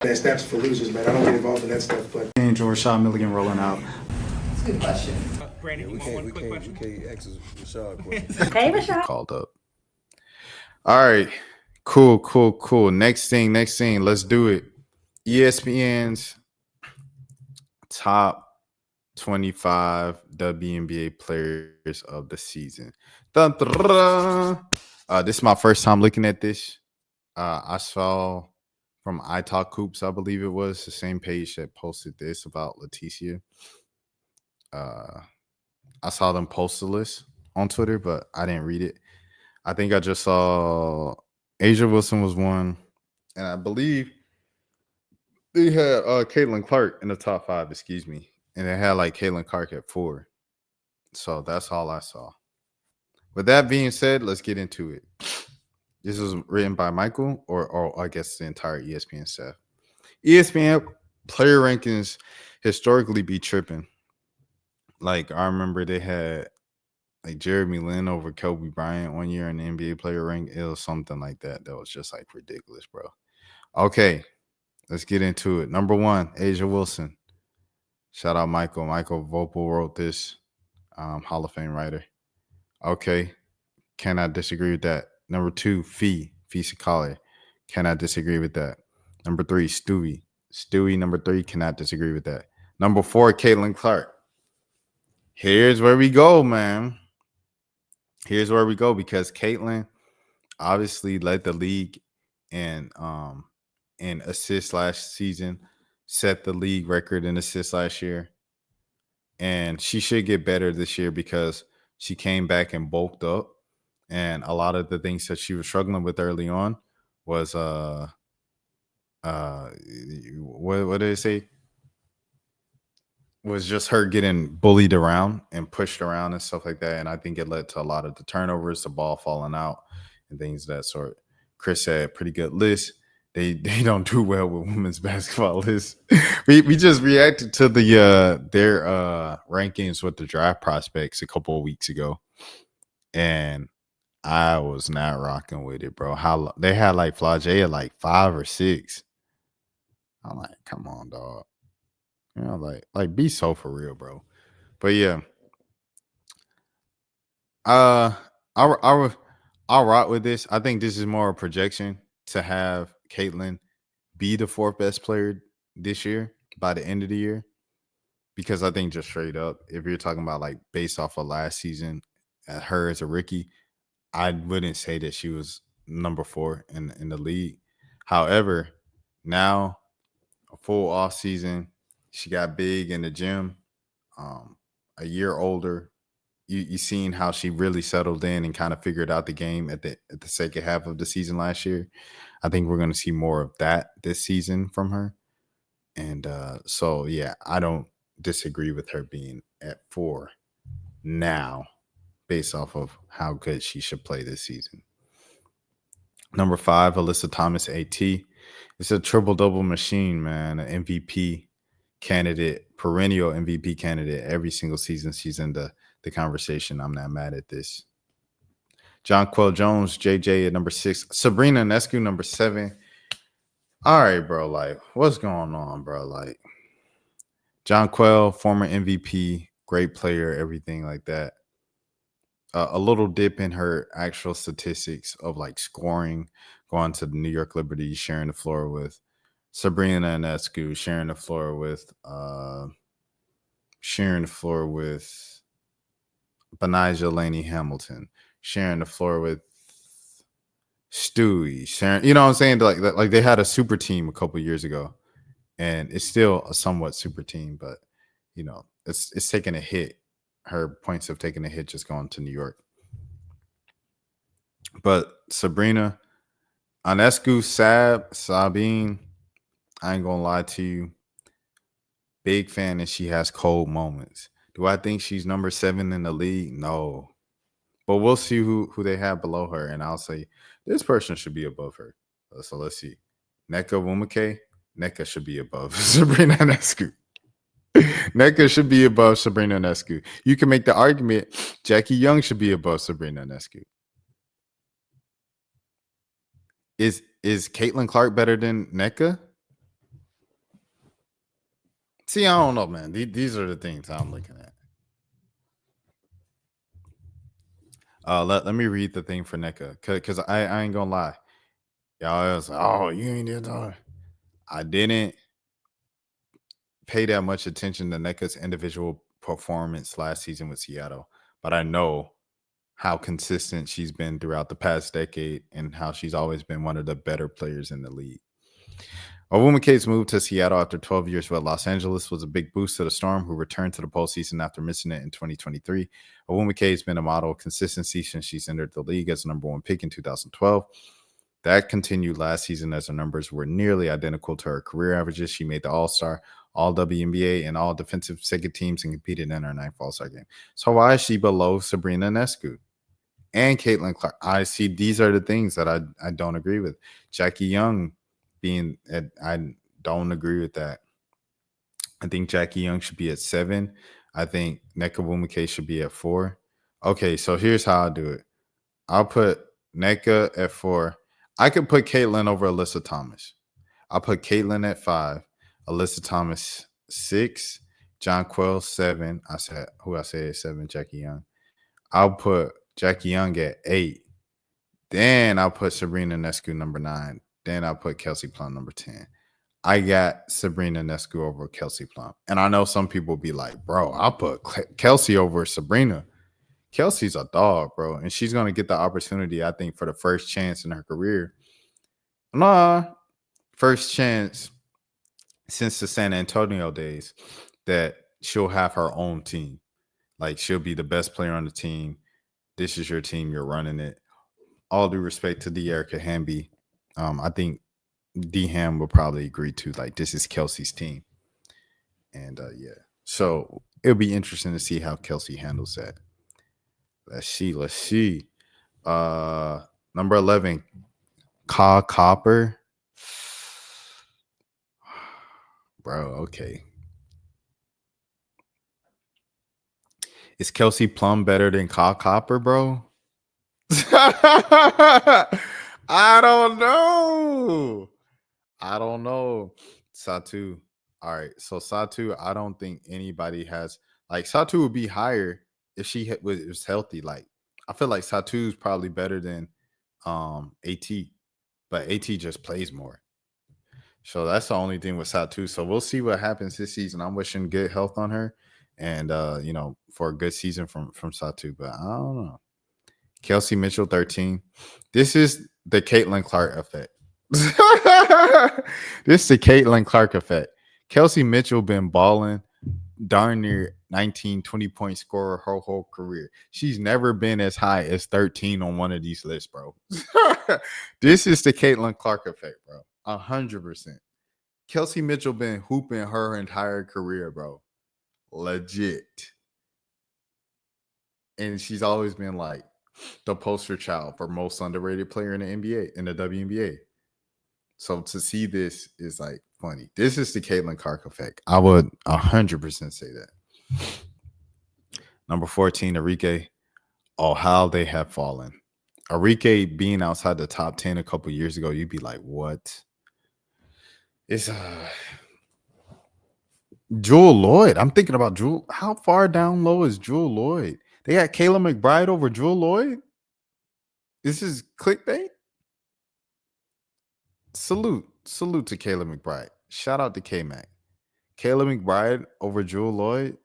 That snaps for losers, man. I don't get involved in that stuff, but Angel Rashad Milligan rolling out. That's a good question. Brandon, Yeah, you want one quick question? we can't ask Rashad questions. Hey, Get Rashad. called up. All right. Cool. Next thing. Let's do it. ESPN's top 25 WNBA players of the season. Dun, dun, dun, dun. This is my first time looking at this. I saw from iTalk Hoops, I believe it was, the same page that posted this about Leticia. I saw them post the list on Twitter, but I didn't read it. I think I just saw Asia Wilson was one, and I believe they had Caitlin Clark in the top 5, excuse me. And they had like Caitlin Clark at 4. So that's all I saw. With that being said, let's get into it. This was written by Michael, or I guess the entire ESPN staff. ESPN player rankings historically be tripping. Like, I remember they had like Jeremy Lin over Kobe Bryant one year in the NBA player rank. It was something like that. That was just like ridiculous, bro. Okay, let's get into it. Number 1, Asia Wilson. Shout out Michael. Michael Vopel wrote this, Hall of Fame writer. Okay, cannot disagree with that. Number 2, Fee Sakali. Cannot disagree with that. Number 3, Stewie, number 3, cannot disagree with that. Number 4, Caitlin Clark. Here's where we go, man. Here's where we go, because Caitlin obviously led the league in assists last season, set the league record in assists last year. And she should get better this year because she came back and bulked up. And a lot of the things that she was struggling with early on was what did it say? Was just her getting bullied around and pushed around and stuff like that. And I think it led to a lot of the turnovers, the ball falling out, and things of that sort. Chris said pretty good list. They don't do well with women's basketball lists. we just reacted to their rankings with the draft prospects a couple of weeks ago, and I was not rocking with it, bro. How they had like Flau'jae at like 5 or 6. I'm like, come on, dog. You know, like be so for real, bro. But yeah, I'll rock with this. I think this is more a projection to have Caitlin be the 4th best player this year by the end of the year, because I think just straight up, if you're talking about like based off of last season, her as a rookie, I wouldn't say that she was number 4 in the league. However, now a full off season, she got big in the gym, a year older. You seen how she really settled in and kind of figured out the game at the second half of the season last year. I think we're going to see more of that this season from her. And so, yeah, I don't disagree with her being at 4 now based off of how good she should play this season. Number 5, Alyssa Thomas, AT. It's a triple-double machine, man, an MVP candidate, perennial MVP candidate every single season she's in the conversation. I'm not mad at this. Jonquel Jones, JJ at number 6. Sabrina Ionescu, number 7. All right, bro. Like, what's going on, bro? Like, Jonquel, former MVP, great player, everything like that. A little dip in her actual statistics of like scoring, going to the New York Liberty, sharing the floor with Sabrina Ionescu, sharing the floor with Benijah Laney Hamilton, sharing the floor with Stewie, sharing, you know what I'm saying? Like they had a super team a couple years ago, and it's still a somewhat super team, but you know, it's taking a hit. Her points have taken a hit just going to New York. But Sabrina Ionescu, Sabine, I ain't gonna lie to you. Big fan, and she has cold moments. Do I think she's number 7 in the league? No. But we'll see who they have below her, and I'll say this person should be above her. So let's see. Nneka Nwumike. Nneka should be above Sabrina Ionescu. Nneka should be above Sabrina Ionescu. You can make the argument Jackie Young should be above Sabrina Ionescu. Is Caitlin Clark better than Nneka? See, I don't know, man. These are the things I'm looking at. Let me read the thing for NECA because I ain't gonna lie. Y'all was like, oh, you ain't did that. I didn't pay that much attention to NECA's individual performance last season with Seattle, but I know how consistent she's been throughout the past decade and how she's always been one of the better players in the league. Owusu McKay's move to Seattle after 12 years with Los Angeles was a big boost to the Storm, who returned to the postseason after missing it in 2023. Owusu McKay has been a model of consistency since she's entered the league as the number one pick in 2012. That continued last season as her numbers were nearly identical to her career averages. She made the All-Star, All WNBA, and All Defensive Second Teams and competed in her ninth All-Star game. So why is she below Sabrina Ionescu and Caitlin Clark? I see these are the things that I don't agree with. Jackie Young being at, I don't agree with that. I think Jackie Young should be at 7. I think Nneka Nwumike should be at 4. Okay, so here's how I'll do it. I'll put Nneka at 4. I could put Caitlin over Alyssa Thomas. I'll put Caitlin at 5. Alyssa Thomas 6. John Quill 7. I said is 7. Jackie Young. I'll put Jackie Young at 8. Then I'll put Sabrina Ionescu number 9. Then I'll put Kelsey Plum number 10. I got Sabrina Ionescu over Kelsey Plum. And I know some people be like, bro, I'll put Kelsey over Sabrina. Kelsey's a dog, bro. And she's going to get the opportunity, I think, for the first chance in her career. First chance since the San Antonio days that she'll have her own team. Like, she'll be the best player on the team. This is your team. You're running it. All due respect to De'Erica Hamby. I think D-Ham will probably agree to, like, this is Kelsey's team. And, yeah. So, it'll be interesting to see how Kelsey handles that. Let's see. Number 11, Ka Copper. Bro, okay. Is Kelsey Plum better than Ka Copper, bro? I don't know. Satu. All right. So Satu, I don't think anybody has, like, Satu would be higher if she was healthy. Like, I feel like Satu is probably better than AT, but AT just plays more. So that's the only thing with Satu. So we'll see what happens this season. I'm wishing good health on her and for a good season from Satu, but I don't know. Kelsey Mitchell 13. This is the Caitlin Clark effect. This is the Caitlin Clark effect. Kelsey Mitchell been balling darn near 19, 20-point scorer her whole career. She's never been as high as 13 on one of these lists, bro. This is the Caitlin Clark effect, bro. 100%. Kelsey Mitchell been hooping her entire career, bro. Legit. And she's always been like the poster child for most underrated player in the NBA, in the WNBA. So to see this is like funny. This is the Caitlin Clark effect. I would 100% say that. Number 14, Arike. Oh, how they have fallen. Arike being outside the top 10 a couple years ago, you'd be like, what? It's Jewel Lloyd. I'm thinking about Jewel. How far down low is Jewel Lloyd? They got Kayla McBride over Jewel Lloyd? This is clickbait? Salute to Kayla McBride. Shout out to K-Mac. Kayla McBride over Jewel Lloyd.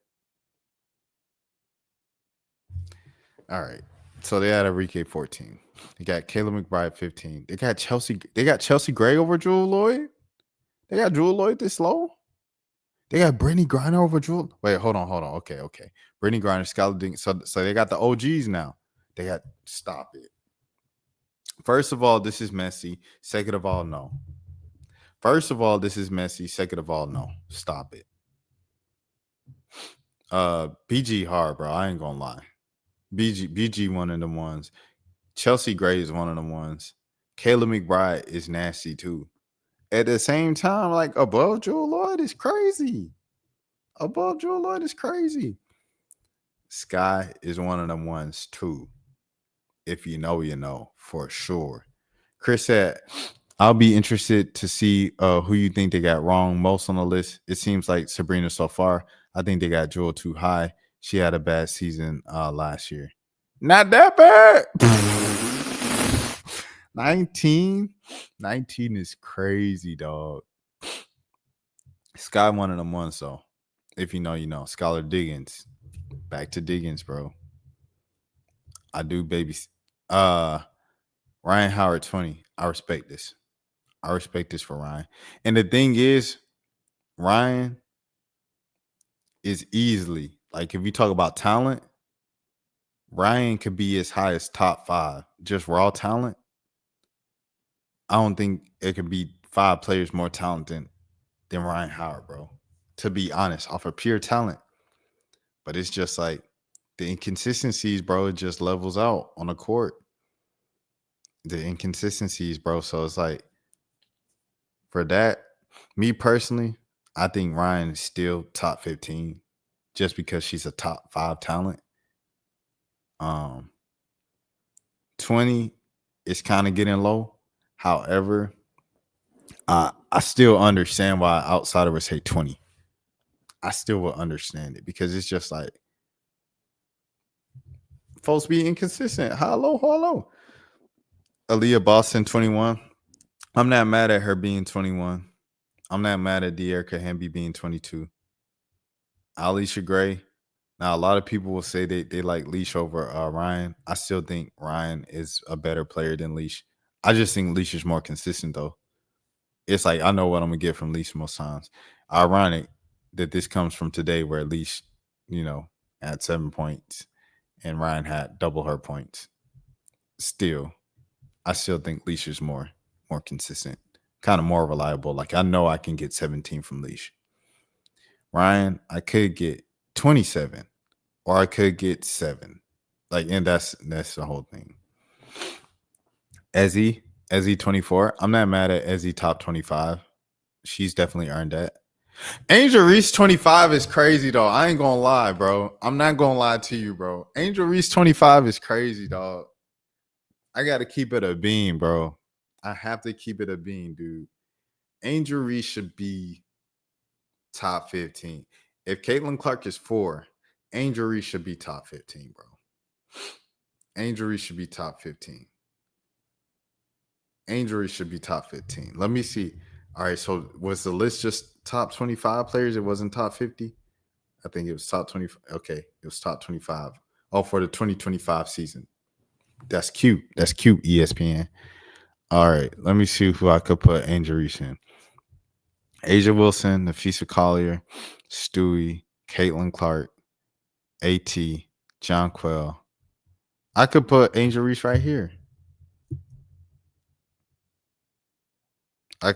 All right. So they had Arike 14. They got Kayla McBride 15. They got Chelsea Gray over Jewel Lloyd. They got Jewel Lloyd this low. They got Brittany Griner over Jewel. Wait, hold on. Okay. Brittany Griner, Skylar Dinkins. So they got the OGs now. They got stop it. First of all, this is messy. Second of all, no. First of all, this is messy. Second of all, no. Stop it. BG hard, bro. I ain't gonna lie. BG one of them ones. Chelsea Gray is one of them ones. Kayla McBride is nasty too. At the same time, like above Jewel Lloyd is crazy. Sky is one of them ones too. If you know, you know for sure. Chris said, I'll be interested to see who you think they got wrong most on the list. It seems like Sabrina so far. I think they got Jewel too high. She had a bad season last year. Not that bad. 19. 19 is crazy, dog. Sky one of them ones, though. If you know, you know. Scholar Diggins. Back to Diggins, bro. I do baby. Ryan Howard 20. I respect this. I respect this for Ryan. And the thing is, Ryan is easily, like, if you talk about talent, Ryan could be as high as top 5. Just raw talent. I don't think it could be 5 players more talented than Ryan Howard, bro. To be honest, off of pure talent. But it's just like the inconsistencies, bro, it just levels out on the court. The inconsistencies, bro. So it's like, for that, me personally, I think Ryan is still top 15 just because she's a top 5 talent. 20 is kind of getting low. However, I still understand why outsider would say 20. I still will understand it because it's just like folks be inconsistent. Hello. Aaliyah Boston 21. I'm not mad at her being 21. I'm not mad at De'Erica Hamby being 22. Alicia Gray. Now, a lot of people will say they like Leash over Ryan. I still think Ryan is a better player than Leash. I just think Leash is more consistent, though. It's like I know what I'm going to get from Leash most times. Ironic that this comes from today where Leash, had 7 points and Ryan had double her points. Still, I still think Leash is more consistent, kind of more reliable. Like I know I can get 17 from Leash. Ryan, I could get 27 or I could get 7. Like, and that's the whole thing. Ezzy 24. I'm not mad at Ezzy top 25. She's definitely earned that. Angel Reese 25 is crazy, though. I ain't gonna lie, bro. I'm not gonna lie to you, bro. Angel Reese 25 is crazy, dog. I gotta keep it a bean, bro. I have to keep it a bean, dude. Angel Reese should be top 15. If Caitlin Clark is 4, Angel Reese should be top 15, bro. Angel Reese should be top 15. Angel Reese should be top 15. Let me see. All right, so was the list just top 25 players? It wasn't top 50? I think it was top 20. Okay, it was top 25. Oh, for the 2025 season. That's cute. That's cute, ESPN. All right, let me see who I could put Angel Reese in. Asia Wilson, Nafisa Collier, Stewie, Caitlin Clark, AT, John Quell. I could put Angel Reese right here. I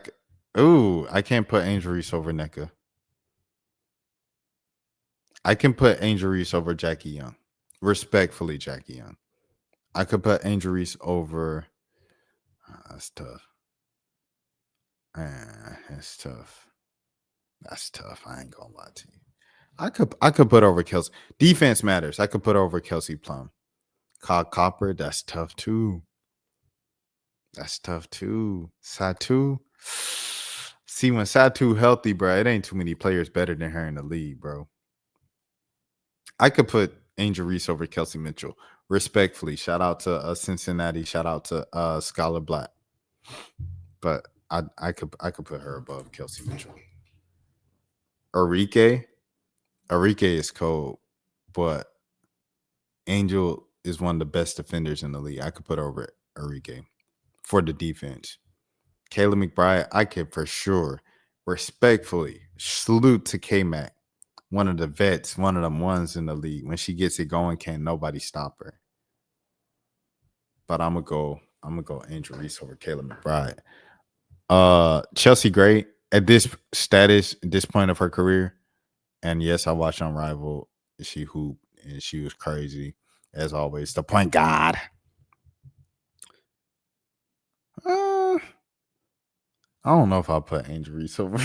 can't put Angel Reese over NECA. I can put Angel Reese over Jackie Young. Respectfully, Jackie Young. I could put Angel Reese over. That's tough. That's tough. That's tough. I ain't gonna lie to you. I could put over Kelsey. Defense matters. I could put over Kelsey Plum. Cog Copper. That's tough too. Satu. See, when Satu healthy, bro, it ain't too many players better than her in the league, bro. I could put Angel Reese over Kelsey Mitchell. Respectfully, shout out to Cincinnati. Shout out to Scholar Black. But I could put her above Kelsey Mitchell. Arike is cold, but Angel is one of the best defenders in the league. I could put over Arike for the defense. Kayla McBride, I could for sure respectfully salute to K-Mac. One of the vets, one of them ones in the league. When she gets it going, can't nobody stop her. But I'm gonna go Angel Reese over Kayla McBride. Chelsea Gray at this status, at this point of her career, and yes, I watched Unrivaled. She hooped and she was crazy as always. The point guard. I don't know if I'll put Angel Reese over.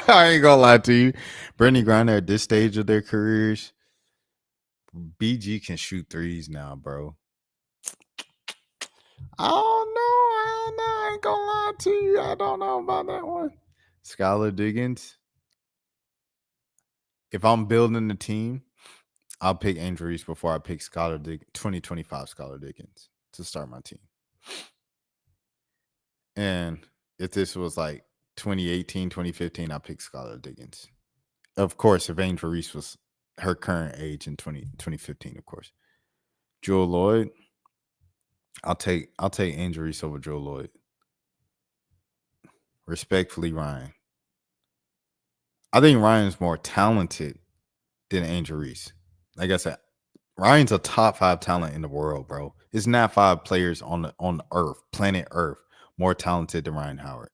I ain't gonna lie to you. Brittany Griner at this stage of their careers, BG can shoot threes now, bro. I don't know. I I ain't gonna lie to you. I don't know about that one. Skylar Diggins. If I'm building a team, I'll pick Angel Reese before I pick 2025 Skylar Diggins to start my team. And if this was like 2018, 2015, I'll pick Skylar Diggins. Of course, if Angel Reese was her current age in 2015, of course. Jewel Lloyd, I'll take Angel Reese over Jewel Lloyd. Respectfully, Ryan. I think Ryan's more talented than Angel Reese. Like I said, Ryan's a top 5 talent in the world, bro. It's not 5 players on the Earth, planet Earth, more talented than Ryan Howard.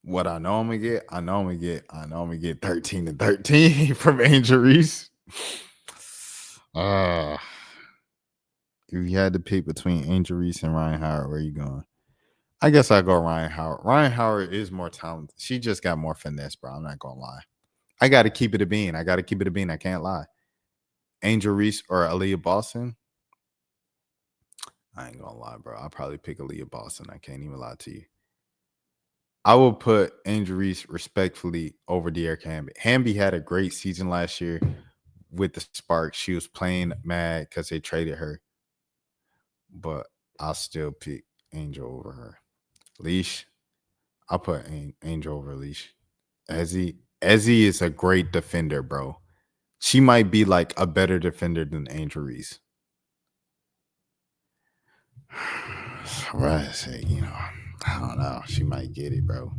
What I know I'm gonna get, I know I'm gonna get 13 and 13 from Angel Reese. If you had to pick between Angel Reese and Ryan Howard, where are you going? I guess I go Ryan Howard. Ryan Howard is more talented. She just got more finesse, bro. I'm not gonna lie. I gotta keep it a bean. I can't lie. Angel Reese or Aaliyah Boston. I ain't gonna lie, bro. I'll probably pick Aaliyah Boston. I can't even lie to you. I will put Angel Reese respectfully over De'Erica Hamby. Hamby had a great season last year with the Sparks. She was playing mad because they traded her. But I'll still pick Angel over her. Leash, I'll put Angel over Leash. Ezzy is a great defender, bro. She might be like a better defender than Angel Reese. Right, say, I don't know. She might get it, bro.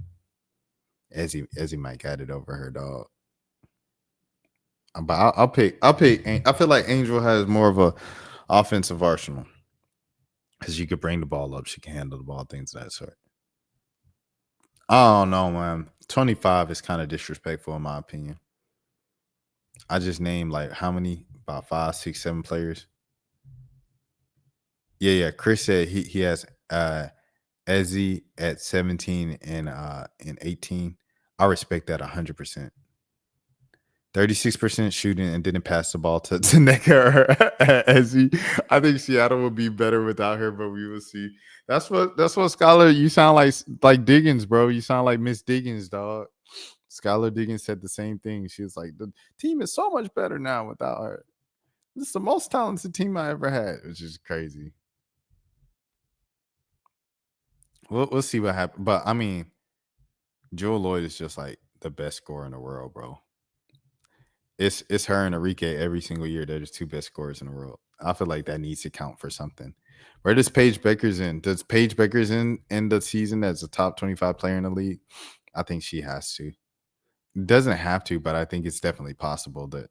Ezzy might got it over her, dog. But I'll pick. I feel like Angel has more of a offensive arsenal because she could bring the ball up, she can handle the ball, things of that sort. I don't know, man. 25 is kind of disrespectful in my opinion. I just named like how many? About 5, 6, 7 players. Yeah. Chris said he has Ezzy at 17 and 18. I respect that 100%. 36% shooting and didn't pass the ball to Nneka or Ezzy. I think Seattle will be better without her, but we will see. That's what Skylar. You sound like Diggins, bro. You sound like Miss Diggins, dog. Skylar Diggins said the same thing. She was like, the team is so much better now without her. This is the most talented team I ever had, which is crazy. We'll see what happens. But I mean, Jewel Lloyd is just like the best scorer in the world, bro. It's her and Enrique every single year. They're the 2 best scorers in the world. I feel like that needs to count for something. Where does Paige Beckers in? Does Paige Beckers end the season as a top 25 player in the league? I think she has to. Doesn't have to, but I think it's definitely possible that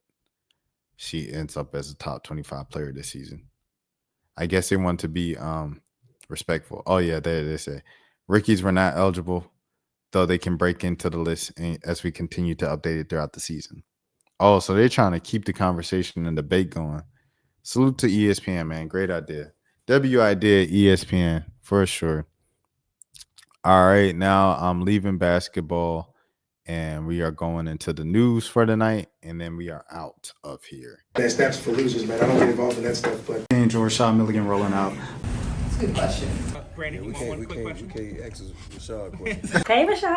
she ends up as a top 25 player this season. I guess they want to be respectful. Oh, yeah, they say rookies were not eligible, though they can break into the list as we continue to update it throughout the season. Oh, so they're trying to keep the conversation and debate going. Salute to ESPN, man. Great idea. idea ESPN for sure. All right, now I'm leaving basketball and we are going into the news for the night, and then we are out of here. That's for losers, man. I don't get involved in that stuff, but Angel Rashad Milligan rolling out. That's a good question. We can't ask Rashad questions. Hey, Rashad.